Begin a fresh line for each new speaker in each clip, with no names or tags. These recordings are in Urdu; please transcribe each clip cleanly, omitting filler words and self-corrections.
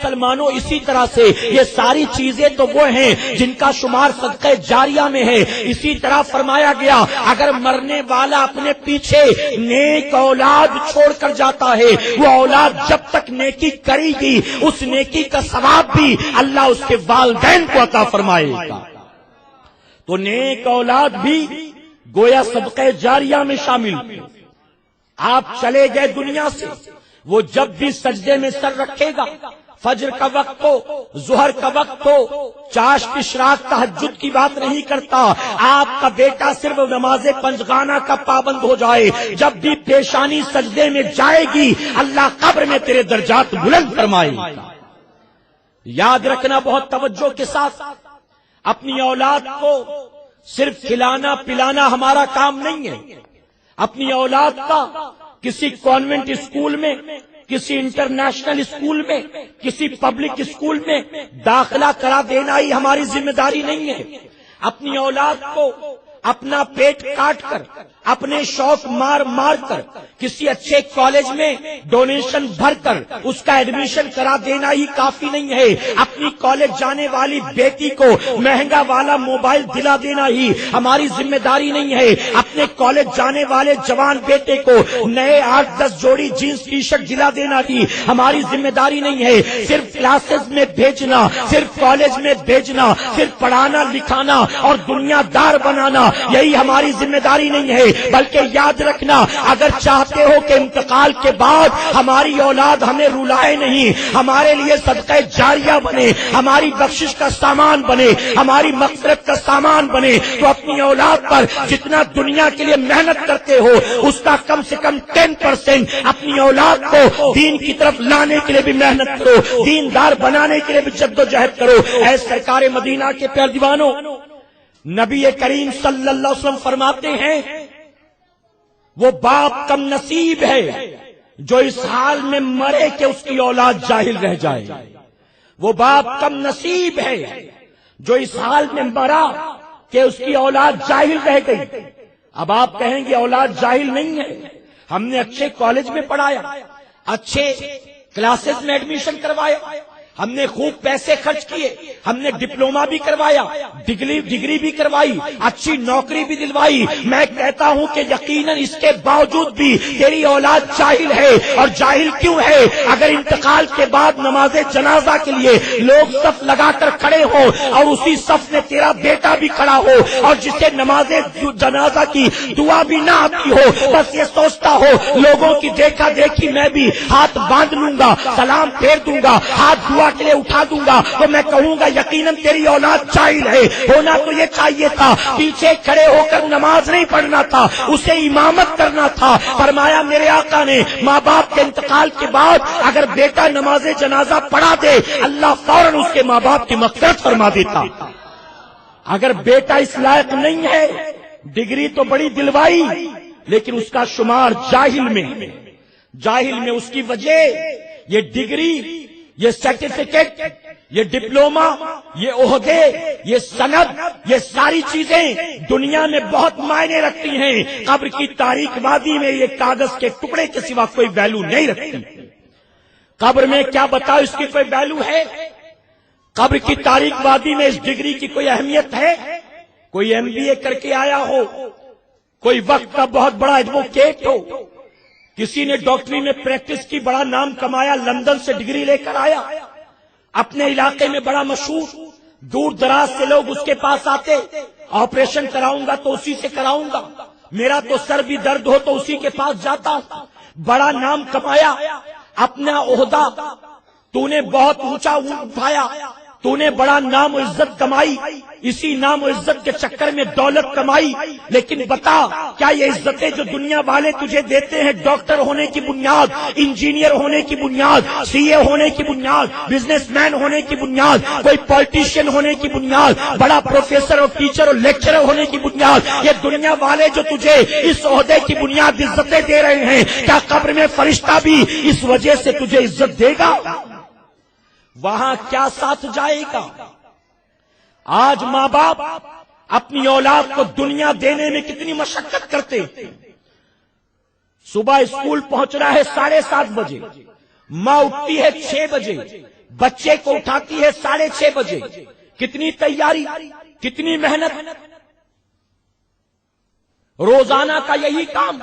مسلمانوں اسی طرح سے یہ ساری چیزیں تو وہ ہیں جن کا شمار صدقہ جاریہ میں ہے. اسی طرح فرمایا گیا اگر مرنے والا اپنے پیچھے نیک اولاد چھوڑ کر جاتا ہے وہ اولاد جب تک نیکی کرے گی اس نیکی کا ثواب بھی اللہ اس کے والدین کو عطا فرمائے گا. تو نیک اولاد بھی گویا صدقہ جاریہ میں شامل. آپ چلے گئے دنیا سے, وہ جب بھی سجدے میں سر رکھے گا, فجر کا وقت ہو, ظہر کا وقت ہو, چاشت اشراق تہجد کی بات نہیں کرتا, آپ کا بیٹا صرف نماز پنجگانہ کا پابند ہو جائے, جب بھی پیشانی سجدے میں جائے گی اللہ قبر میں تیرے درجات بلند فرمائے گا. یاد رکھنا بہت توجہ کے ساتھ, اپنی اولاد کو صرف کھلانا پلانا ہمارا کام نہیں ہے. اپنی اولاد کا کسی کانوینٹ اسکول میں, کسی انٹرنیشنل اسکول میں, کسی پبلک اسکول میں داخلہ کرا دینا ہی ہماری ذمہ داری نہیں ہے. اپنی اولاد کو اپنا پیٹ کاٹ کر, اپنے شوق مار مار کر کسی اچھے کالج میں ڈونیشن بھر کر اس کا ایڈمیشن کرا دینا ہی کافی نہیں ہے. اپنی کالج جانے والی بیٹی کو مہنگا والا موبائل دلا دینا ہی ہماری ذمہ داری نہیں ہے. اپنے کالج جانے والے جوان بیٹے کو نئے 8-10 جوڑی جینس ٹی شرٹ دلا دینا ہی ہماری ذمہ داری نہیں ہے. صرف کلاسز میں بھیجنا, صرف کالج میں بھیجنا, صرف پڑھانا لکھانا اور دنیا دار بنانا یہی ہماری ذمہ داری نہیں ہے. بلکہ یاد رکھنا اگر چاہتے ہو کہ انتقال کے بعد ہماری اولاد ہمیں رلائے نہیں, ہمارے لیے صدقہ جاریہ بنے, ہماری بخشش کا سامان بنے, ہماری مغفرت کا سامان بنے, تو اپنی اولاد پر جتنا دنیا کے لیے محنت کرتے ہو اس کا کم سے کم 10% اپنی اولاد کو دین کی طرف لانے کے لیے بھی محنت کرو, دیندار بنانے کے لیے بھی جدوجہد کرو. اے سرکار مدینہ کے پیارے دیوانوں, نبی کریم صلی اللہ علیہ وسلم فرماتے ہیں وہ باپ کم نصیب ہے جو اس حال میں مرے کہ اس کی اولاد جاہل رہ جائے. وہ باپ کم نصیب ہے جو اس حال میں مرا کہ اس کی اولاد جاہل رہ گئی. اب آپ کہیں گے اولاد جاہل نہیں ہے, ہم نے اچھے کالج میں پڑھایا, اچھے کلاسز میں ایڈمیشن کروایا, ہم نے خوب پیسے خرچ کیے, ہم نے ڈپلوما بھی کروایا, ڈگری بھی کروائی, اچھی نوکری بھی دلوائی. میں کہتا ہوں کہ یقیناً اس کے باوجود بھی تیری اولاد جاہل ہے. اور جاہل کیوں ہے؟ اگر انتقال کے بعد نماز جنازہ کے لیے لوگ صف لگا کر کھڑے ہو اور اسی صف میں تیرا بیٹا بھی کھڑا ہو اور جسے نماز جنازہ کی دعا بھی نہ آتی ہو, بس یہ سوچتا ہو لوگوں کی دیکھا دیکھی میں بھی ہاتھ باندھ لوں گا, سلام پھیر دوں گا, ہاتھ دعا کے لیے اٹھا دوں گا, تو میں کہوں گا یقیناً تیری اولاد جاہل ہے. ہونا تو یہ چاہیے تھا پیچھے کھڑے ہو کر نماز نہیں پڑھنا تھا, اسے امامت کرنا تھا. فرمایا میرے آقا نے ماں باپ کے انتقال کے بعد اگر بیٹا نماز جنازہ پڑھا دے اللہ فوراً اس کے ماں باپ کی مغفرت فرما دیتا. اگر بیٹا اس لائق نہیں ہے, ڈگری تو بڑی دلوائی لیکن اس کا شمار جاہل میں, جاہل میں. اس کی وجہ یہ ڈگری, یہ سرٹیفکیٹ, یہ ڈپلوما, یہ عہدے, یہ سند, یہ ساری چیزیں دنیا میں بہت معنی رکھتی ہیں. قبر کی تاریک وادی میں یہ کاغذ کے ٹکڑے کے سوا کوئی ویلو نہیں رکھتی. قبر میں کیا بتاؤ اس کی کوئی ویلو ہے؟ قبر کی تاریک وادی میں اس ڈگری کی کوئی اہمیت ہے؟ کوئی MBA کر کے آیا ہو, کوئی وقت کا بہت بڑا ایڈوکیٹ ہو, کسی نے ڈاکٹری میں پریکٹس کی, بڑا نام کمایا, لندن سے ڈگری لے کر آیا, اپنے علاقے میں بڑا مشہور, دور دراز سے لوگ اس کے پاس آتے, آپریشن کراؤں گا تو اسی سے کراؤں گا, میرا تو سر بھی درد ہو تو اسی کے پاس جاتا ہوں. بڑا نام کمایا, اپنا عہدہ تو نے بہت اونچا اٹھایا, تو نے بڑا نام و عزت کمائی, اسی نام و عزت کے چکر میں دولت کمائی. لیکن بتا کیا یہ عزتیں جو دنیا والے تجھے دیتے ہیں ڈاکٹر ہونے کی بنیاد, انجینئر ہونے کی بنیاد, CA ہونے کی بنیاد, بزنس مین ہونے کی بنیاد, کوئی پولیٹیشین ہونے کی بنیاد, بڑا پروفیسر اور ٹیچر اور لیکچرر ہونے کی بنیاد, یہ دنیا والے جو تجھے اس عہدے کی بنیاد عزتیں دے رہے ہیں, کیا قبر میں فرشتہ بھی اس وجہ سے تجھے عزت دے گا؟ وہاں کیا ساتھ جائے گا؟ آج ماں باپ اپنی اولاد کو دنیا دینے میں کتنی مشقت کرتے. صبح اسکول پہنچ رہا ہے 7:30 بجے, ماں اٹھتی ہے 6 بجے، بچے کو اٹھاتی ہے 6:30 بجے. کتنی تیاری، کتنی محنت. روزانہ کا یہی کام.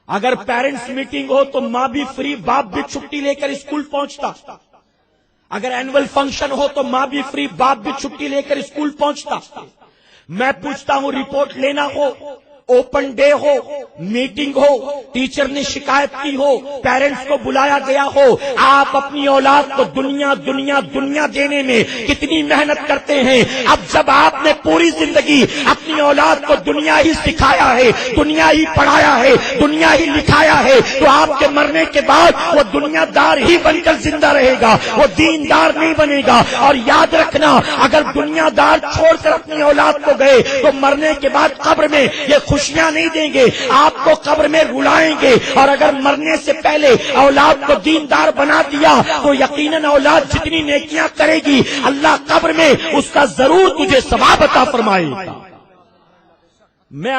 اگر پیرنٹس میٹنگ ہو تو ماں بھی فری، باپ بھی چھٹی لے کر اسکول پہنچتا. اگر اینول فنکشن ہو تو ماں بھی فری، باپ بھی چھٹی لے کر اسکول پہنچتا. میں پوچھتا ہوں، رپورٹ لینا ہو، اوپن ڈے ہو، میٹنگ ہو، ٹیچر نے شکایت کی ہو، پیرنٹس کو بلایا گیا ہو، آپ اپنی اولاد کو دنیا دنیا دنیا دینے میں کتنی محنت کرتے ہیں. اب جب آپ نے پوری زندگی اپنی اولاد کو دنیا ہی سکھایا ہے، دنیا ہی پڑھایا ہے، دنیا ہی لکھایا ہے، تو آپ کے مرنے کے بعد وہ دنیا دار ہی بن کر زندہ رہے گا، وہ دیندار نہیں بنے گا. اور یاد رکھنا، اگر دنیا دار چھوڑ کر اپنی اولاد کو گئے تو مرنے کے بعد قبر میں یہ خوشیاں نہیں دیں گے، آپ کو قبر میں رلائیں گے. اور اگر مرنے سے پہلے اولاد کو دیندار بنا دیا تو یقیناً اولاد جتنی نیکیاں کرے گی اللہ قبر میں اس کا ضرور تجھے ثواب عطا فرمائے گا. میں